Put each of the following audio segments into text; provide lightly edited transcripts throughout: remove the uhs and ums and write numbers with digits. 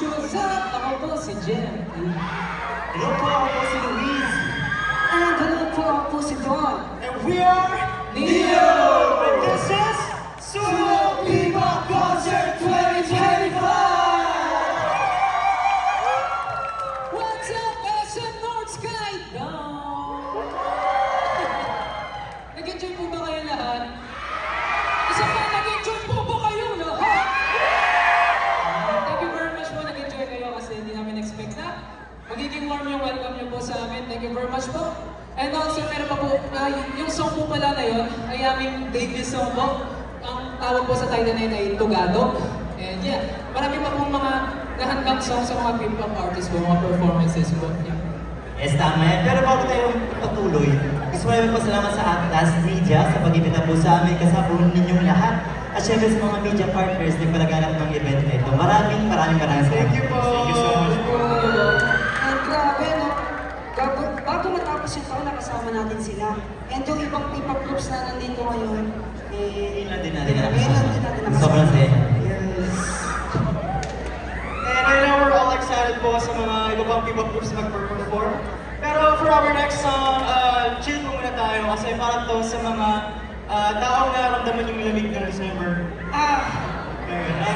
Shows up! Ako po si Jen. Hello po, ako po si Luis. And hello po, ako po si Don. And we are Neo! And this is Sumo Viva Concert 2025! What's up, SM North Sky? Down! Nag-enjoy po ba kayo lahat? Isa pa, nag-enjoy po ba kayo lahat? Thank you very much po, nag-enjoy kayo kasi hindi namin expect na magiging warm yung welcome niyo po sa amin. Thank you very much po. And also, meron pa po, yung song po pala na yun ay aming debut song po. Ang tawag po sa title na yun ay Tugado. And yeah, marami pa pong mga nahandang songs sa mga P-pop artists po, mga performances po. Yeah. Yes, tama yan. Pero bago tayo patuloy, gusto ko namin pasalamat sa Atlas Media sa pag-ibita po sa amin, kasabong ninyong lahat. At syempre sa mga media partners na palaganap ng event na ito. Maraming salamat. Thank you po! Thank you so much po! And grabe, no? Bago matapos yung taon, nakasama natin sila. And yung ibang P-pop groups na nandito ngayon, Ngayon din natin nakasama. Sobrang saya. Yes. And I know we're all excited po sa mga iba pang P-pop groups na mag-perform. Pero for our next song, chill po muna tayo kasi parang to sa mga taong nararamdaman yung lamig ng December.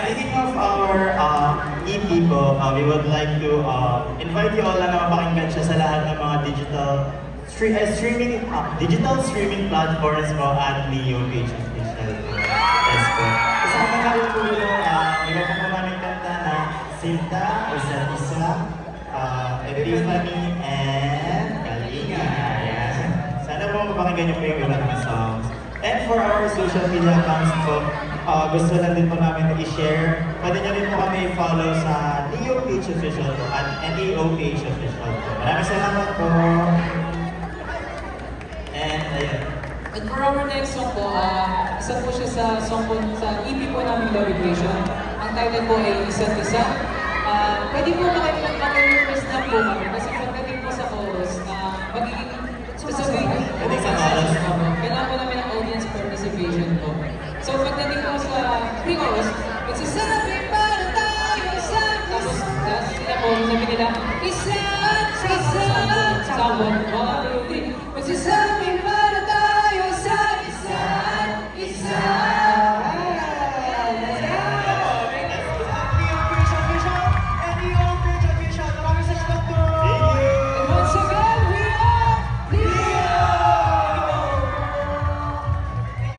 Speaking of our EP po, we would like to invite you all na mapakinggan siya sa lahat ng mga streaming platforms po at Neo Page Official po. Yes po. Kasama na rin po yung iba po namin kanta na Sinta, Isa't Isa, Epiphany, and Kalinga. Ayan. Sana po mapakinggan niyo po yung iba ng songs. And for our social media accounts po, gusto lang din po namin i-share. Pwede nyo rin po kami i-follow sa Neo Page Official po at NEO Page Official po. Maraming salamat po. And ayun. And for our next song po, isa po siya sa song po sa EP po namin Love Equation. Ang title po ay Isa't Isa. Pwede po maki-request na po kami kasi pagdating po sa chorus na magiging sasabihin. Pwede sa chorus. Kailangan po namin ng audience participation po. So pagdating po sa pre-chorus, magsasabi para tayo isa. Tapos sila po, sabi nila, isa, sabon,